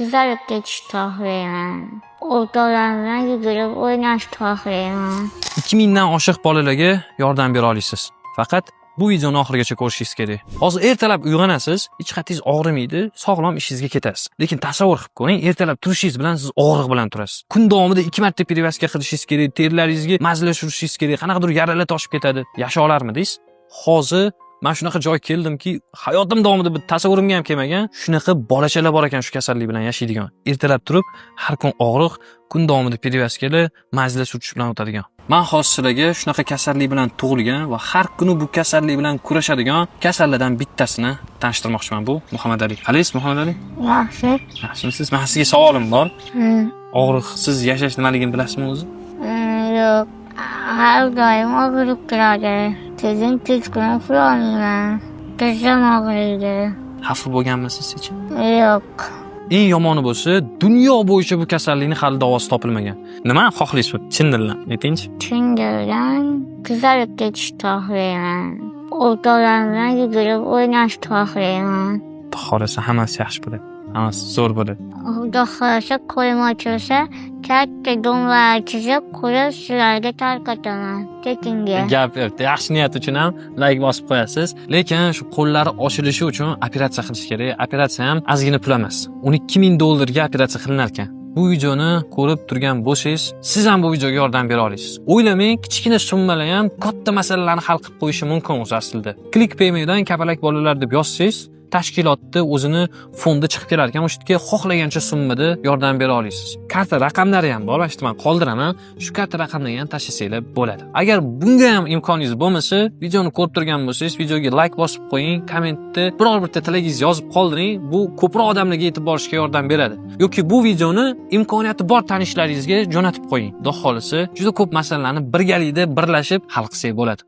Güzellikle ishtohlayman. O'rtoqlar bilan yugurib o'ynashni xohlayman. 2000 dan oshiq bolalarga yordam bera olasiz. Faqat bu videoni oxirigacha ko'rishingiz kerak. Hozir ertalab uyg'onasiz, hech qatingiz og'rimaydi, sog'lom ishingizga ketasiz. Lekin tasavvur qilib ko'ring, ertalab turishingiz bilan siz og'riq bilan turasiz. Kun davomida 2 marta perevazka qilishingiz kerak, terlaringizga mazla surishingiz kerak, qanaqadir yaralar toshib ketadi. Yaxshi olarmidingiz? Hozir men shunaqa joy keldimki, hayotim davomida bir tasavvurimga ham kelmagan, shunaqa bolachalar bor ekan shu kasallik bilan yashaydigan. Ertalab turib, har kun og'riq, kun davomida perevazkalar, mazla surish bilan o'tadigan. Men hozir sizlarga shunaqa kasallik bilan tug'ilgan va har kuni bu kasallik bilan kurashadigan kasallardan bittasini tanishtirmoqchiman. Bu Muhammad Ali. Qalaysiz Muhammad Ali? Yaxshi. Yaxshimisiz? Men sizga savolim bor. Og'riqsiz yashash nimaligini bilasizmi o'zi? Yo'q. Har doim og'rib turadi. Tezkuna uxlolmayman. Tizzam og'riydi. Xafa bo'lganmisiz hech? Yo'q. Eng yomoni bo'lsa, dunyo bo'yicha bu kasallikning hali davosi topilmagan. Nima xohlaysiz? Chin dildan aytingchi. Chin dildan güzellikle ishtohlayman. O'rtoqlar bilan yugurib o'ynashni xohlayman. Xohlasa hammasi yaxshi bo'ladi. Hammasi zo'r bo'ladi. Xudo xohlasa qo'lim ochilsa, katta domlar chizib qo'yib sizlarga tarqataman. Tekinga. Gap yo'q. Yaxshi niyat uchun ham like bosib qo'yasiz. Lekin shu qo'llari ochilishi uchun operatsiya qilish kerak. Operatsiya ham ozgina pul emas. 12000 dollarga operatsiya qilinar ekan. Bu videoni ko'rib turgan bo'lsangiz, siz ham bu videoga yordam bera olasiz. O'ylamang, kichkina summalar ham katta masalalarni hal qilib qo'yishi mumkin o'zi aslida. Clickpay'dan kapalak bolalar deb yozsangiz, tashkilotda o'zini fondi chiqib kelar ekan, o'sha yerga xohlagancha summada yordam bera olasiz. Karta raqamlari ham bor, mana men qoldiraman. Shu karta raqamdan ham tashlasanglar bo'ladi. Agar bunga ham imkoningiz bo'lmasa, videoni ko'rib turgan bo'lsangiz, videoga like bosib qo'ying, kommentda biror bitta tilagingizni yozib qoldiring. Bu ko'proq odamlarga yetib borishga yordam beradi. Yoki bu videoni imkoniyati bor tanishlaringizga jo'natib qo'ying. Xudo xolisa, juda ko'p masalalarni birgalikda birlashib hal qilsak bo'ladi.